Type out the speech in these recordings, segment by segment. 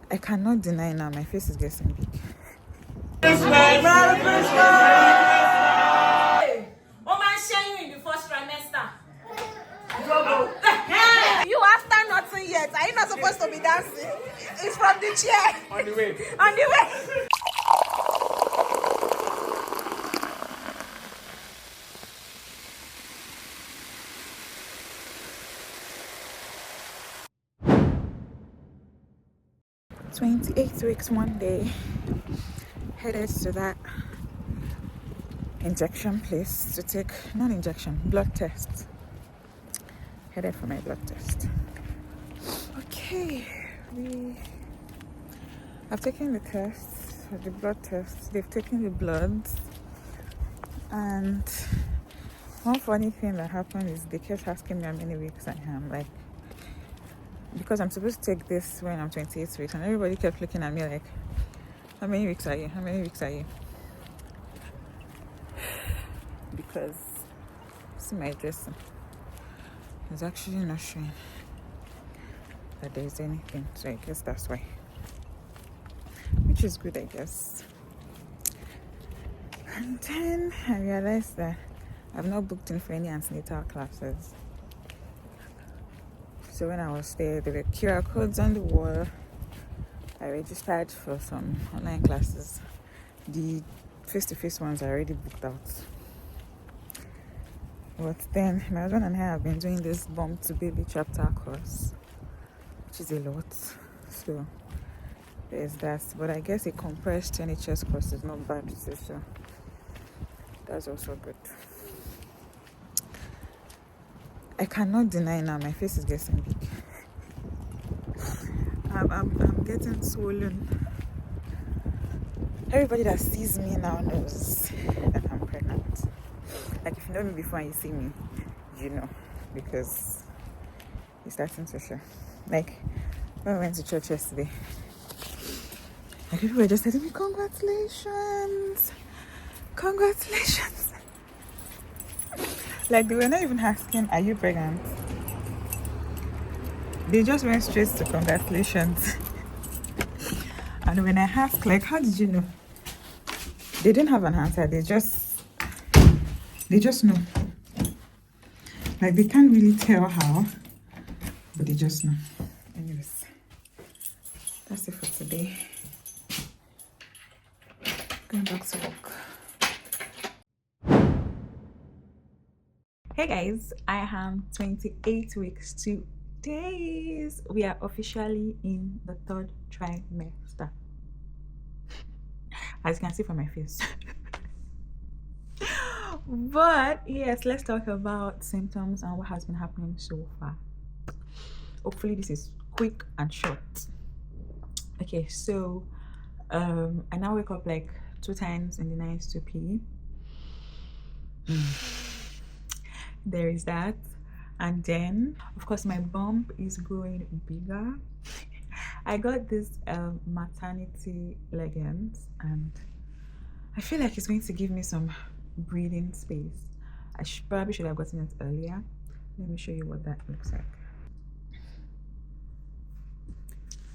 I cannot deny now, my face is getting big. Merry Christmas! Oh man, share you in the first trimester. You after nothing yet. Are you not supposed to be dancing? It's from the chair. On the way. On the way. "28 weeks, one day." Headed to that injection place to take, not injection, blood test. Headed for my blood test. Okay, I've taken the tests, the blood tests. They've taken the bloods, and one funny thing that happened is they kept asking me how many weeks I am, like, because I'm supposed to take this when I'm 28 weeks, and everybody kept looking at me like, how many weeks are you? How many weeks are you? Because see my dressing. It's actually not showing that there's anything, so I guess that's why. Which is good, I guess. And then I realized that I've not booked in for any antenatal classes. So when I was there were QR codes on the wall. I registered for some online classes. The face-to-face ones are already booked out. But then my husband and I have been doing this bump to baby chapter course, which is a lot. So there's that. But I guess a compressed NHS course is not bad, so that's also good. I cannot deny now, my face is getting big. I'm getting swollen. Everybody that sees me now knows that I'm pregnant. Like, if you know me before and you see me, you know, because it's starting to show. Like, when we went to church yesterday, like, people were just telling me, congratulations. Like, they were not even asking, are you pregnant? They just went straight to congratulations. And when I asked, like, how did you know? They didn't have an answer. They just know. Like, they can't really tell how, but they just know. Anyways, that's it for today. Going back to work. Hey guys, I am 28 weeks, 2 days. We are officially in the 3rd trimester. As you can see from my face. But yes, let's talk about symptoms and what has been happening so far. Hopefully this is quick and short. Okay, so I now wake up like 2 times in the night to pee. There is that. And then of course my bump is growing bigger. I got this maternity leggings, and I feel like it's going to give me some breathing space. I probably should have gotten it earlier. Let me show you what that looks like.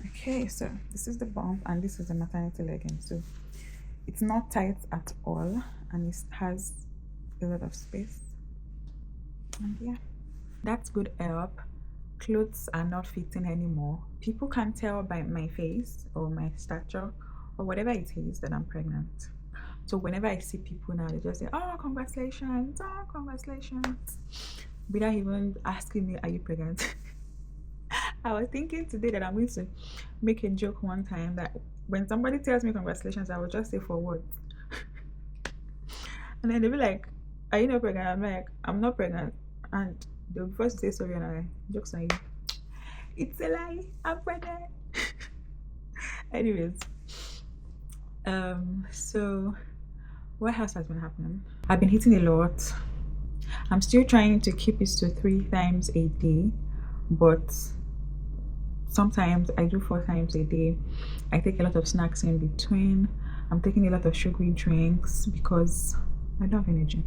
Okay, so this is the bump and this is the maternity legging. So it's not tight at all, and it has a lot of space. And yeah, that's good help. Clothes are not fitting anymore. People can tell by my face or my stature or whatever it is that I'm pregnant. So whenever I see people now, they just say, oh congratulations, without even asking me, are you pregnant? I was thinking today that I'm going to make a joke one time that when somebody tells me congratulations, I will just say for what? And then they'll be like, are you not pregnant? I'm like, I'm not pregnant. And they'll be first to say sorry, and I jokes on you. It's a lie, I'm pregnant. Anyways, so what else has been happening? I've been eating a lot. I'm still trying to keep it to 3 times a day, but sometimes I do 4 times a day. I take a lot of snacks in between. I'm taking a lot of sugary drinks because I don't have energy.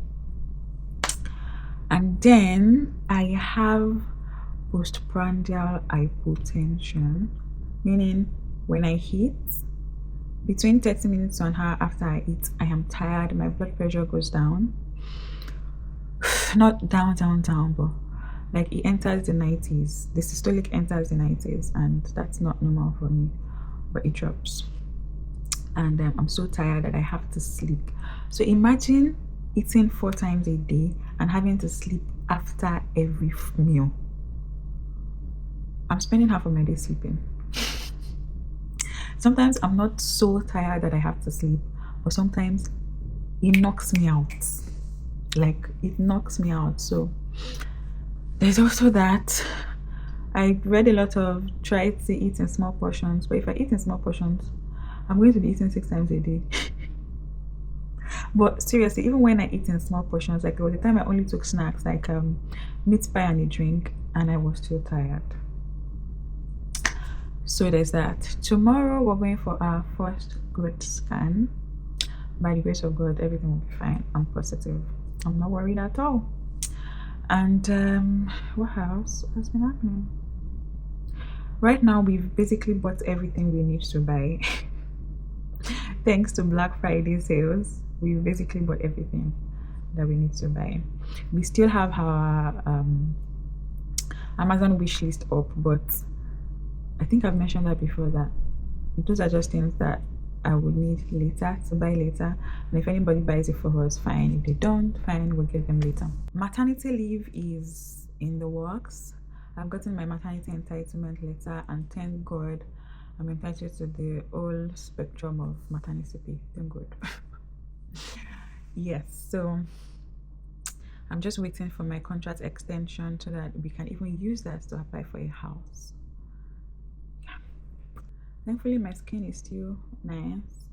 And then I have postprandial hypotension, meaning when I eat, between 30 minutes to an hour after I eat, I am tired. My blood pressure goes down. Not down, but like it enters the 90s. The systolic enters the 90s, and that's not normal for me, but it drops. And I'm so tired that I have to sleep. So imagine eating 4 times a day and having to sleep after every meal. I'm spending half of my day sleeping. Sometimes I'm not so tired that I have to sleep, but sometimes it knocks me out. Like it knocks me out. So there's also that. I read a lot of try to eat in small portions, but if I eat in small portions, I'm going to be eating 6 times a day. But seriously, even when I eat in small portions, like there was a time I only took snacks like meat pie and a drink, and I was still tired. So there's that. Tomorrow we're going for our first growth scan. By the grace of God, everything will be fine. I'm positive. I'm not worried at all. And what else has been happening? Right now, we've basically bought everything we need to buy. Thanks to Black Friday sales, we've basically bought everything that we need to buy. We still have our Amazon wish list up, but I think I've mentioned that before, that those are just things that I would need later to buy later, and if anybody buys it for us, fine. If they don't, fine, we'll get them later. Maternity leave is in the works. I've gotten my maternity entitlement letter, and thank God I'm entitled to the whole spectrum of maternity pay. Thank God. Yes, so I'm just waiting for my contract extension so that we can even use that to apply for a house. Yeah. Thankfully, my skin is still nice.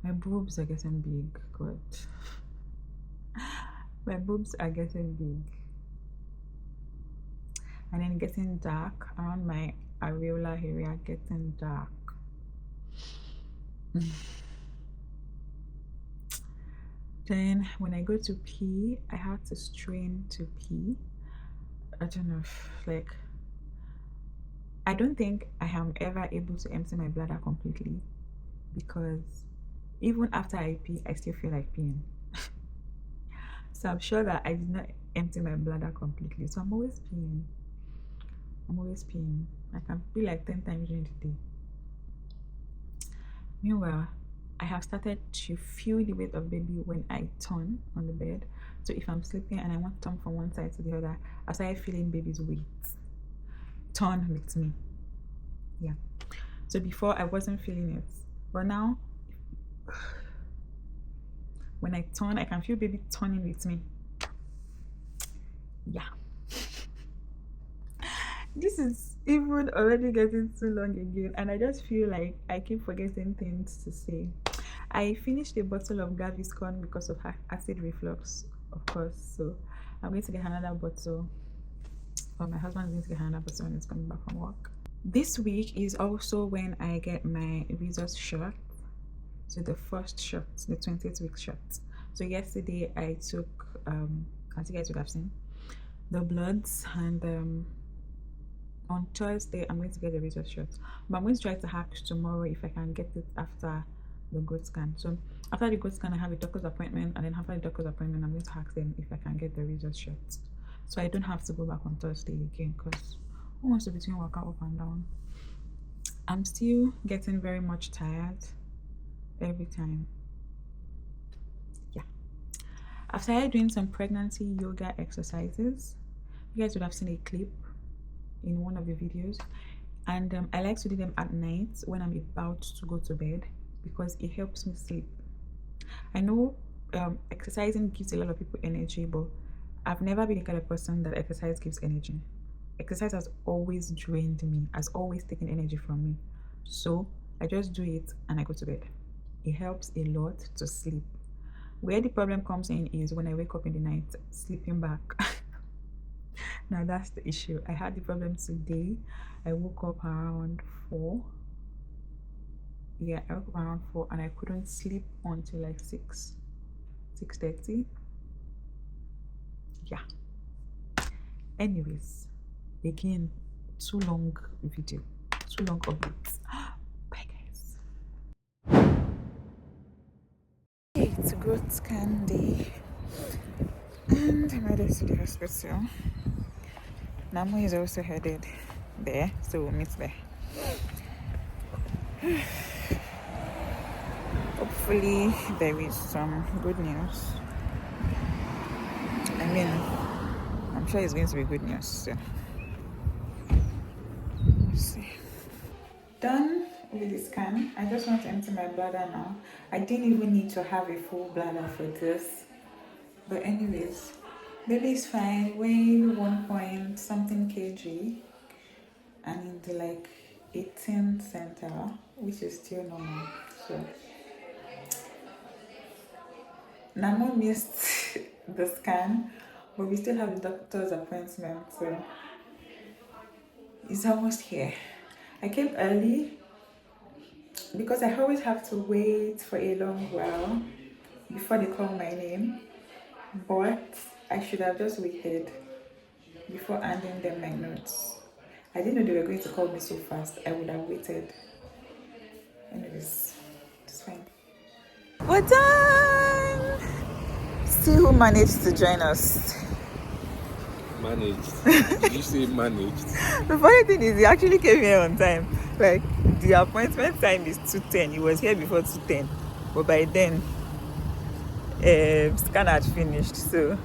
My boobs are getting big. God. My boobs are getting big. And then getting dark around my areola area, getting dark. Then when I go to pee, I have to strain to pee. I don't know if, like, I don't think I am ever able to empty my bladder completely, because even after I pee, I still feel like peeing. So I'm sure that I did not empty my bladder completely. So I'm always peeing. I can pee like 10 times during the day. Meanwhile, I have started to feel the weight of baby when I turn on the bed. So if I'm sleeping and I want to turn from one side to the other, I started feeling baby's weight turn with me. Yeah. So before I wasn't feeling it, but now when I turn, I can feel baby turning with me. Yeah. This is even already getting too long again, and I just feel like I keep forgetting things to say. I finished a bottle of Gaviscon because of acid reflux, of course, so I'm going to get another bottle, or my husband is going to get another bottle when he's coming back from work. This week is also when I get my results shot. So the first shot, the 20th week shot. So yesterday I took, as you guys would have seen, the bloods, and on Thursday I'm going to get the result shot. But I'm going to try to hack tomorrow if I can get it after the growth scan. So after the growth scan, I have a doctor's appointment, and then after the doctor's appointment, I'm going to ask them if I can get the result shot, so I don't have to go back on Thursday again, because who wants to be doing workout up and down? I'm still getting very much tired every time. Yeah. I've started doing some pregnancy yoga exercises. You guys would have seen a clip in one of the videos, and I like to do them at night when I'm about to go to bed, because it helps me sleep. I know exercising gives a lot of people energy, but I've never been the kind of person that exercise gives energy. Exercise has always drained me, has always taken energy from me. So I just do it and I go to bed. It helps a lot to sleep. Where the problem comes in is when I wake up in the night, sleeping back. Now that's the issue. I had the problem today. I woke up around 4. Yeah, I woke up around 4 and I couldn't sleep until like 6:30. Yeah. Anyways, again, too long video. So long updates. Bye guys. It's growth scan day, and I'm headed to the hospital. Namu is also headed there, so we'll meet there. Hopefully there is some good news. I mean, I'm sure it's going to be good news. So let's see. Done with the scan. I just want to empty my bladder now. I didn't even need to have a full bladder for this. But anyways, baby is fine. Weighing 1 point something kg and in the like 18th center, which is still normal. So Namo missed the scan, but we still have the doctor's appointment, so it's almost here. I came early because I always have to wait for a long while before they call my name, but I should have just waited before handing them my notes. I didn't know they were going to call me so fast. I would have waited. Anyways, it's fine. We're done! See who managed to join us. Managed. Did you say managed? The funny thing is, he actually came here on time. Like, the appointment time is 2:10. He was here before 2:10. But by then, scan had finished. So,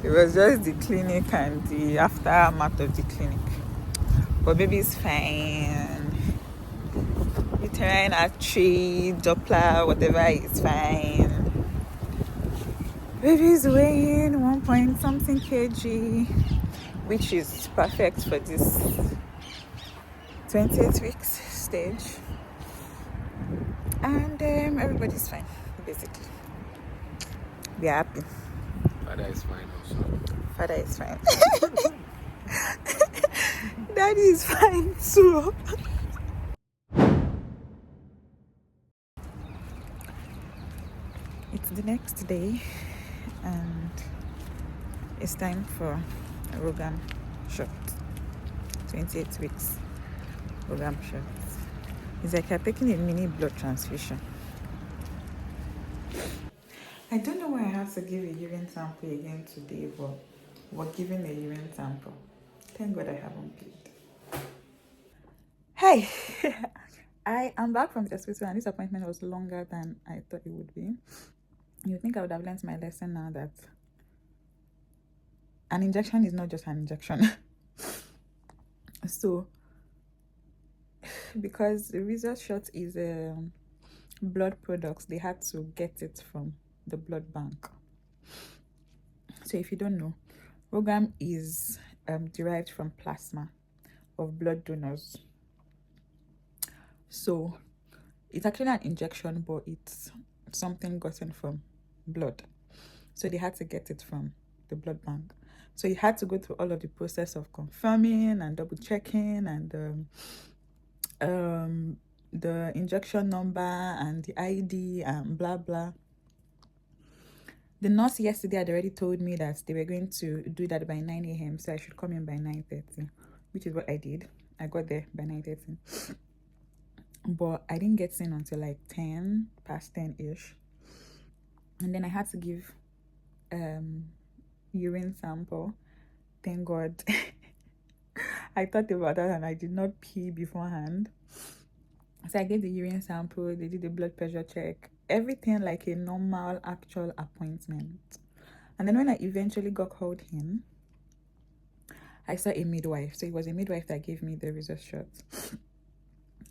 it was just the clinic and the aftermath of the clinic. But baby's fine. Uterine artery, Doppler, whatever is fine. Baby's weighing 1 point something kg, which is perfect for this 28 weeks stage. And everybody's fine, basically. We are happy. Father is fine also. Father is fine. Daddy is fine too. It's the next day and it's time for a Rhogam shot. 28 weeks Rhogam shot. It's like you're taking a mini blood transfusion. I don't know why I have to give a urine sample again today, but we're giving a urine sample. Thank God I haven't paid. Hey, I am back from the hospital and this appointment was longer than I thought it would be. You think I would have learned my lesson now that an injection is not just an injection. So, because the result shot is blood products, they had to get it from the blood bank. So if you don't know, Rhogam is derived from plasma of blood donors. So it's actually an injection, but it's something gotten from blood. So they had to get it from the blood bank. So you had to go through all of the process of confirming and double checking and the injection number and the ID and blah blah. The nurse yesterday had already told me that they were going to do that by 9 a.m. So I should come in by 9:30, which is what I did. I got there by 9:30. But I didn't get in until like 10 past 10-ish. And then I had to give urine sample. Thank God. I thought about that and I did not pee beforehand. So I gave the urine sample, they did the blood pressure check, everything like a normal actual appointment. And then when I eventually got called in, I saw a midwife. So it was a midwife that gave me the result shot.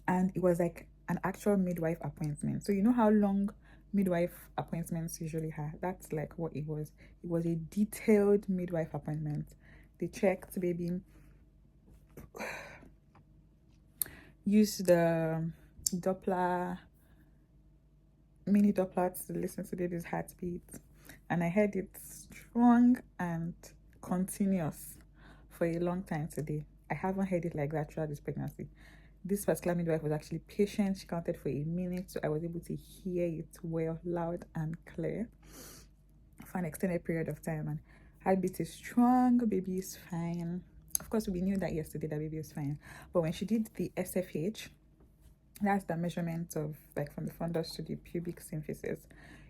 And it was like an actual midwife appointment. So you know how long midwife appointments usually are? That's like what it was. It was a detailed midwife appointment. They checked baby, used the Doppler, mini Doppler to listen to baby's heartbeat, and I heard it strong and continuous for a long time today. I haven't heard it like that throughout this pregnancy. This particular midwife was actually patient. She counted for a minute, so I was able to hear it well, loud and clear for an extended period of time. And heartbeat is strong, baby is fine. Of course, we knew that yesterday that baby was fine, but when she did the SFH, that's the measurement of like from the fundus to the pubic symphysis,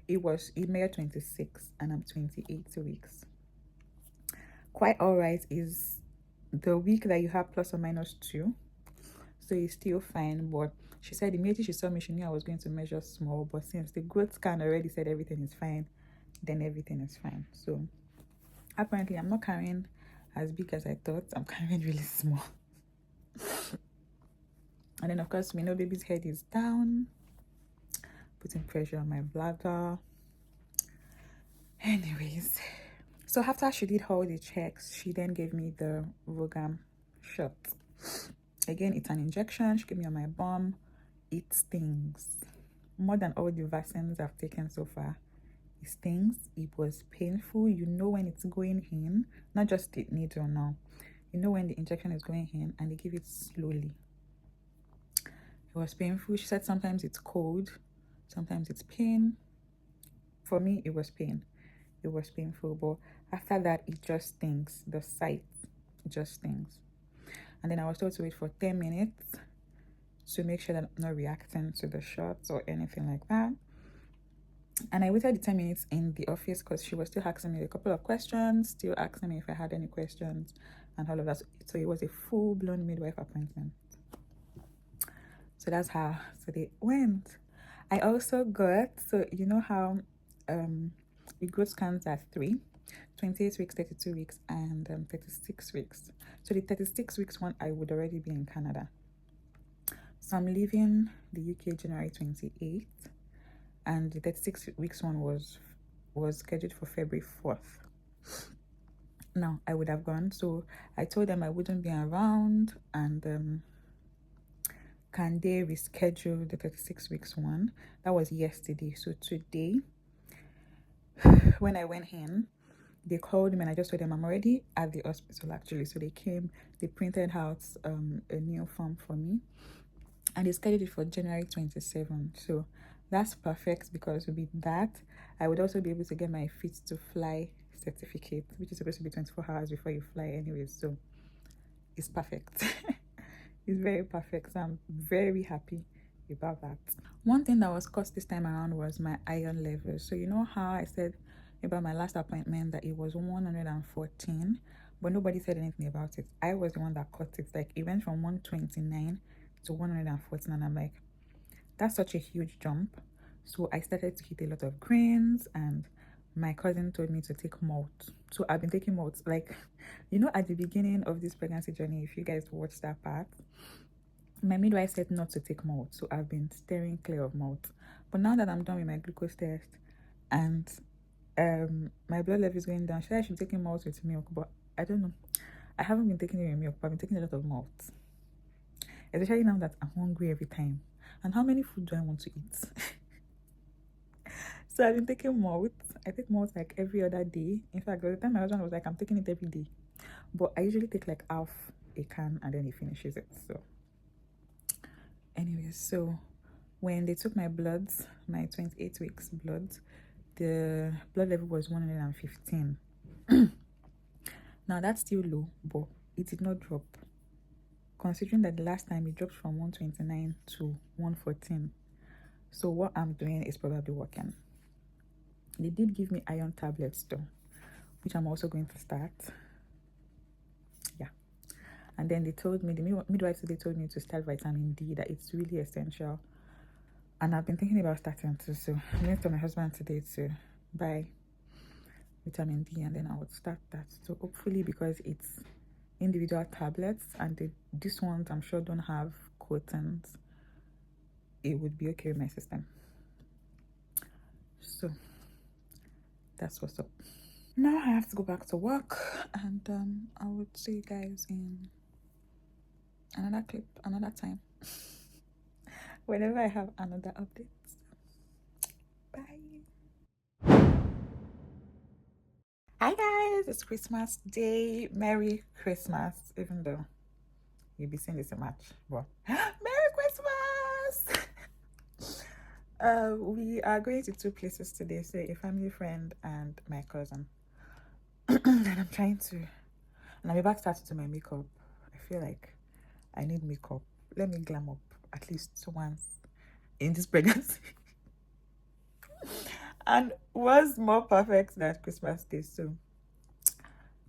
it measured 26 and I'm 28 weeks. Quite all right is the week that you have plus or minus 2, so it's still fine. But she said immediately she saw me, she knew I was going to measure small, but since the growth scan already said everything is fine, then everything is fine. So apparently I'm not carrying as big as I thought. I'm carrying really small. And then of course we know baby's head is down, putting pressure on my bladder. Anyways, so after she did all the checks, she then gave me the Rhogam shot. Again, it's an injection. She gave me on my bum. It stings more than all the vaccines I've taken so far. It stings. It was painful. You know when it's going in, not just the needle now. You know when the injection is going in, and they give it slowly. It was painful. She said sometimes it's cold, sometimes it's pain. For me, it was pain. It was painful, but after that, it just stings. The sight just stings. And then I was told to wait for 10 minutes to make sure that I'm not reacting to the shots or anything like that. And I waited the 10 minutes in the office because she was still asking me a couple of questions, still asking me if I had any questions and all of that. So it was a full-blown midwife appointment. So that's how today went. I also got, so you know how the growth scans are 3, 28 weeks, 32 weeks, and 36 weeks. So the 36 weeks one, I would already be in Canada. So I'm leaving the UK January 28th, and the 36 weeks one was scheduled for February 4th. Now, I would have gone, so I told them I wouldn't be around, and can they reschedule the 36 weeks one? That was yesterday. So today, when I went in, they called me and I just told them I'm already at the hospital actually. So they came, they printed out a new form for me, and they scheduled it for January 27th. So that's perfect, because with that, I would also be able to get my fit to fly certificate, which is supposed to be 24 hours before you fly anyways. So it's perfect. It's very perfect. So I'm very happy about that. One thing that was caused this time around was my iron level. So you know how I said about my last appointment that it was 114, but nobody said anything about it. I was the one that caught it. Like it went from 129 to 114, and I'm like, that's such a huge jump. So I started to eat a lot of grains, and my cousin told me to take malt. So I've been taking malt. Like, you know, at the beginning of this pregnancy journey, if you guys watched that part, my midwife said not to take malt. So I've been steering clear of malt. But now that I'm done with my glucose test and my blood level is going down, she said I should be taking malt with milk, but I don't know. I haven't been taking it with milk, but I've been taking a lot of malt. Especially now that I'm hungry every time. And how many food do I want to eat? So I've been taking malt. I take malt like every other day. In fact, by the time my husband was like, I'm taking it every day. But I usually take like half a can and then he finishes it. So anyways, so when they took my bloods, my 28 weeks bloods, the blood level was 115. Now that's still low, but it did not drop. Considering that the last time it dropped from 129 to 114. So what I'm doing is probably working. They did give me iron tablets though, which I'm also going to start. Yeah. And then they told me, the midwife today told me to start vitamin D, that it's really essential. And I've been thinking about starting too. So I'm going to tell my husband today to buy vitamin D, and then I would start that. So hopefully, because it's individual tablets and this ones I'm sure don't have coatings, it would be okay with my system. So that's what's up. Now I have to go back to work, and I would see you guys in another clip another time whenever I have another update. Bye. Hi guys, it's Christmas Day. Merry Christmas, even though you'll be seeing this in March, but Merry Christmas. We are going to 2 places today, so a family friend and my cousin. And And I'm about to start to do my makeup. I feel like I need makeup. Let me glam up at least once in this pregnancy. And what's more perfect than Christmas Day? So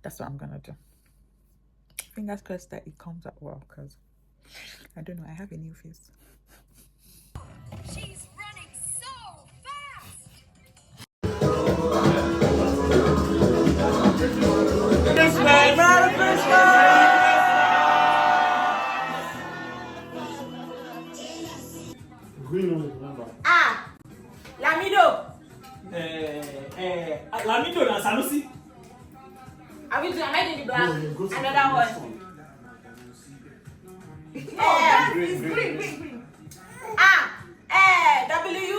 that's what I'm gonna do. Fingers crossed that it comes out well, because I don't know, I have a new face. She's running so fast! Merry Christmas! Green only, remember. Ah, Lamido. Lamido na Sanusi. Are we doing? Am I doing the black? No, you go to Another the next one. Green. W.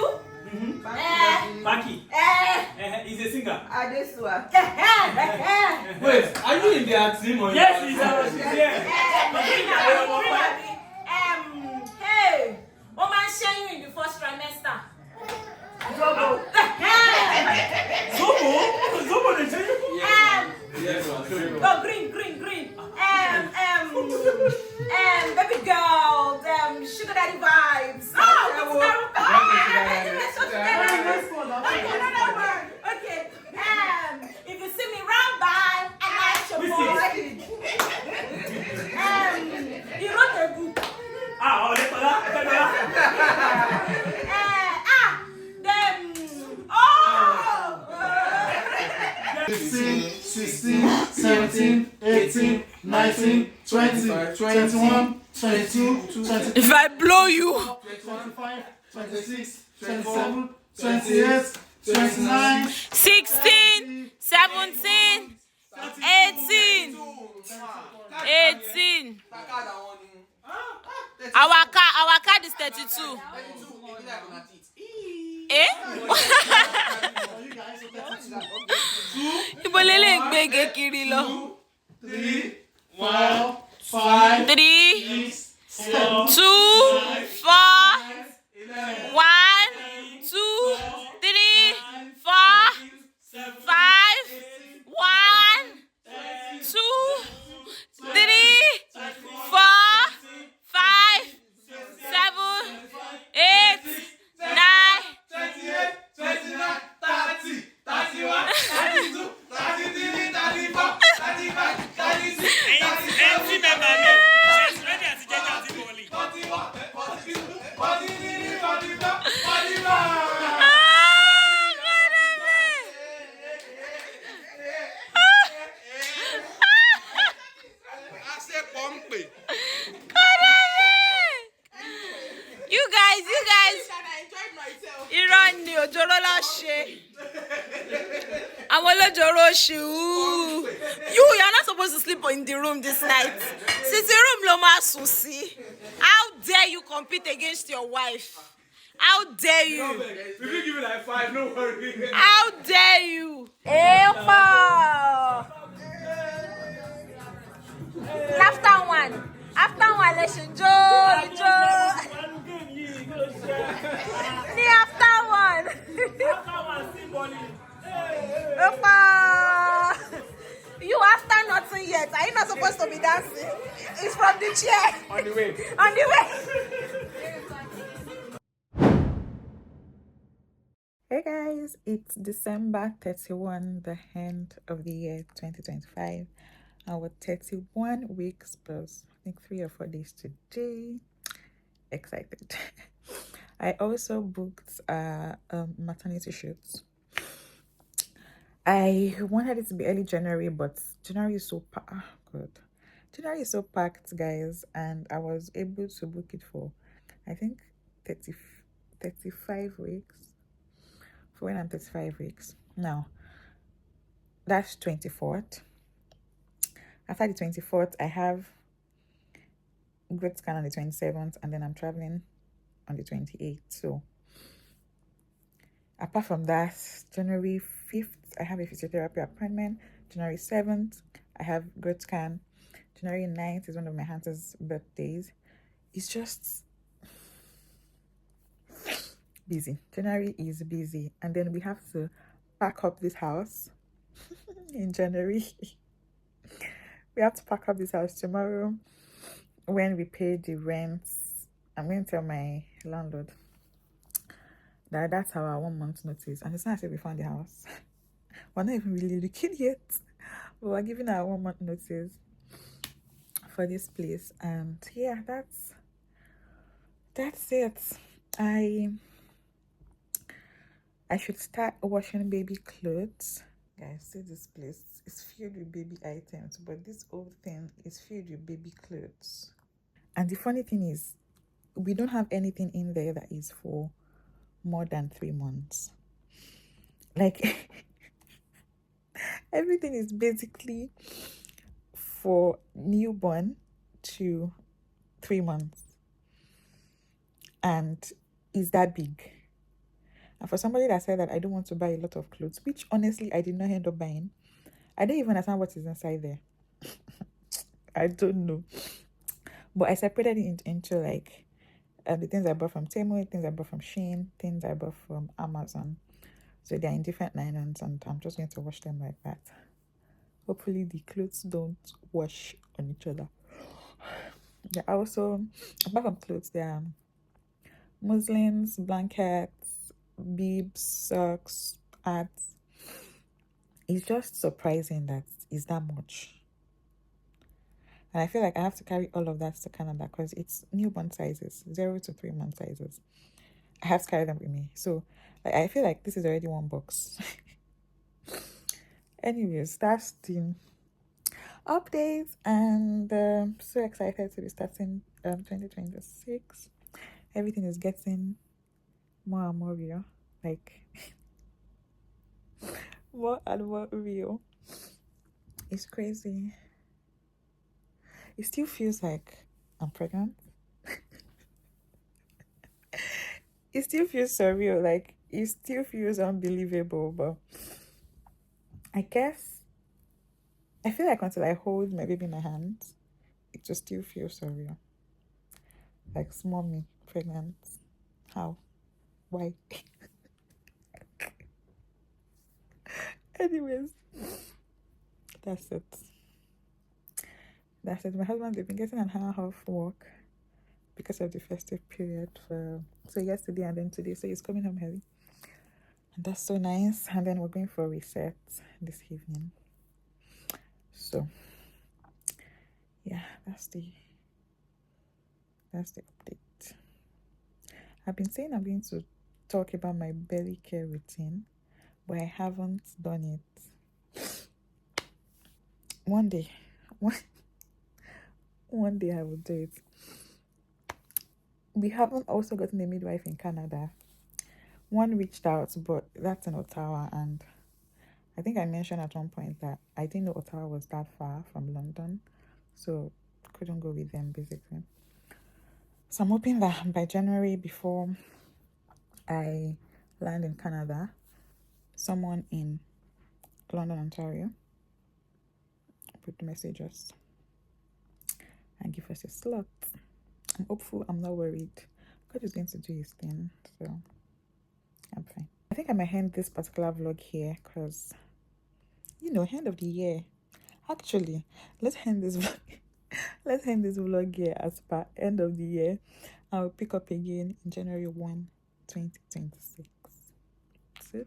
Baki. He's a singer. Adesua. Wait, are you in the team or Yes, he's here. Hey, what man share you in the first trimester? Zobo, they say you. Yes, Oh, green. Baby girl, sugar daddy vibes. Okay. If you see me round by, I like your boy. He wrote a book. Them. 15, 16, 17, 18, 19, 20, 21, 22, 23, If I blow you. 25, 26, 27, 28, 29, 16, 17, 18. Our card is 32. Eh? Ibo lele gbege kiri lọ. 3, 4, 5, 3, 6, 2, 4, 1, 2, 3, 4, 5, 1, 2, 3, 4, 5, 7, 8, 9. 28, 29, 30, 31, 32, 33, 34, 35, 36, 37, 41, 42, 43, 44, 45. I said bumpy. You guys. Irọ́ ni òjòrò lọ ṣe. Àwọn olójòrò ṣe. You are not supposed to sleep in the room this night. Sitting room ló máa sùn sí. How dare you compete against your wife? How dare you? If you give me like 5, no worry. How dare you? Epa! After one, let's enjoy. After one. Epa! You after nothing yet. Are you not supposed to be dancing? It's from the chair. On the way. On the way. Hey guys, it's December 31, the end of the year 2025. Our 31 weeks plus, I think 3 or 4 days today. Excited. I also booked a maternity shoot. I wanted it to be early January, but January is so January is so packed, guys, and I was able to book it for, I think, 35 weeks. For when I'm 35 weeks. Now, that's 24th. After the 24th, I have growth scan on the 27th, and then I'm traveling on the 28th. So, apart from that, January 5th, I have a physiotherapy appointment. January 7th, I have growth scan. January 9th is one of my auntie's birthdays. It's just busy. January is busy, and then we have to pack up this house in January. We have to pack up this house tomorrow. When we pay the rent, I'm going to tell my landlord that that's our 1 month notice. And it's not as if we found the house. We're not even really looking yet. But we're giving our 1 month notice for this place. And yeah, that's it. I should start washing baby clothes. Guys, see, this place is filled with baby items, but this old thing is filled with baby clothes. And the funny thing is, we don't have anything in there that is for more than 3 months. Like, everything is basically for newborn to 3 months. And is that big? And for somebody that said that I don't want to buy a lot of clothes, which honestly I did not end up buying, I don't even understand what is inside there. I don't know. But I separated it into like the things I bought from Temu, things I bought from Shein, things I bought from Amazon. So they're in different nylons, and I'm just going to wash them like that. Hopefully the clothes don't wash on each other. Yeah, also, apart from clothes, there are muslins, blankets, bibs, socks, hats. It's just surprising that it's that much. And I feel like I have to carry all of that to Canada because it's newborn sizes, 0 to 3 month sizes. I have to carry them with me. So like, I feel like this is already 1 box. Anyways, that's the updates, and so excited to be starting 2026. Everything is getting more and more real, like more and more real. It's crazy. It still feels like I'm pregnant. It still feels surreal, like it still feels unbelievable, but I guess I feel like until I hold my baby in my hands, it just still feels surreal. Like, small me pregnant. How? Why? Anyways, that's it. That's it. My husband, they've been getting an hour off work because of the festive period for yesterday and then today. So he's coming home early. And that's so nice. And then we're going for a reset this evening. So yeah, that's the update. I've been saying I'm going to talk about my belly care routine, but I haven't done it. One day I will do it. We haven't also gotten a midwife in Canada. One reached out, but that's in Ottawa, and I think I mentioned at one point that I didn't know Ottawa was that far from London, so couldn't go with them basically. So I'm hoping that by January, before I land in Canada, someone in London, Ontario would message us and give us a slot. I'm hopeful, I'm not worried. God is going to do his thing, so I'm fine. I think I might end this particular vlog here because, end of the year. Actually, let's end this vlog here as per end of the year. I will pick up again in January 1, 2026. So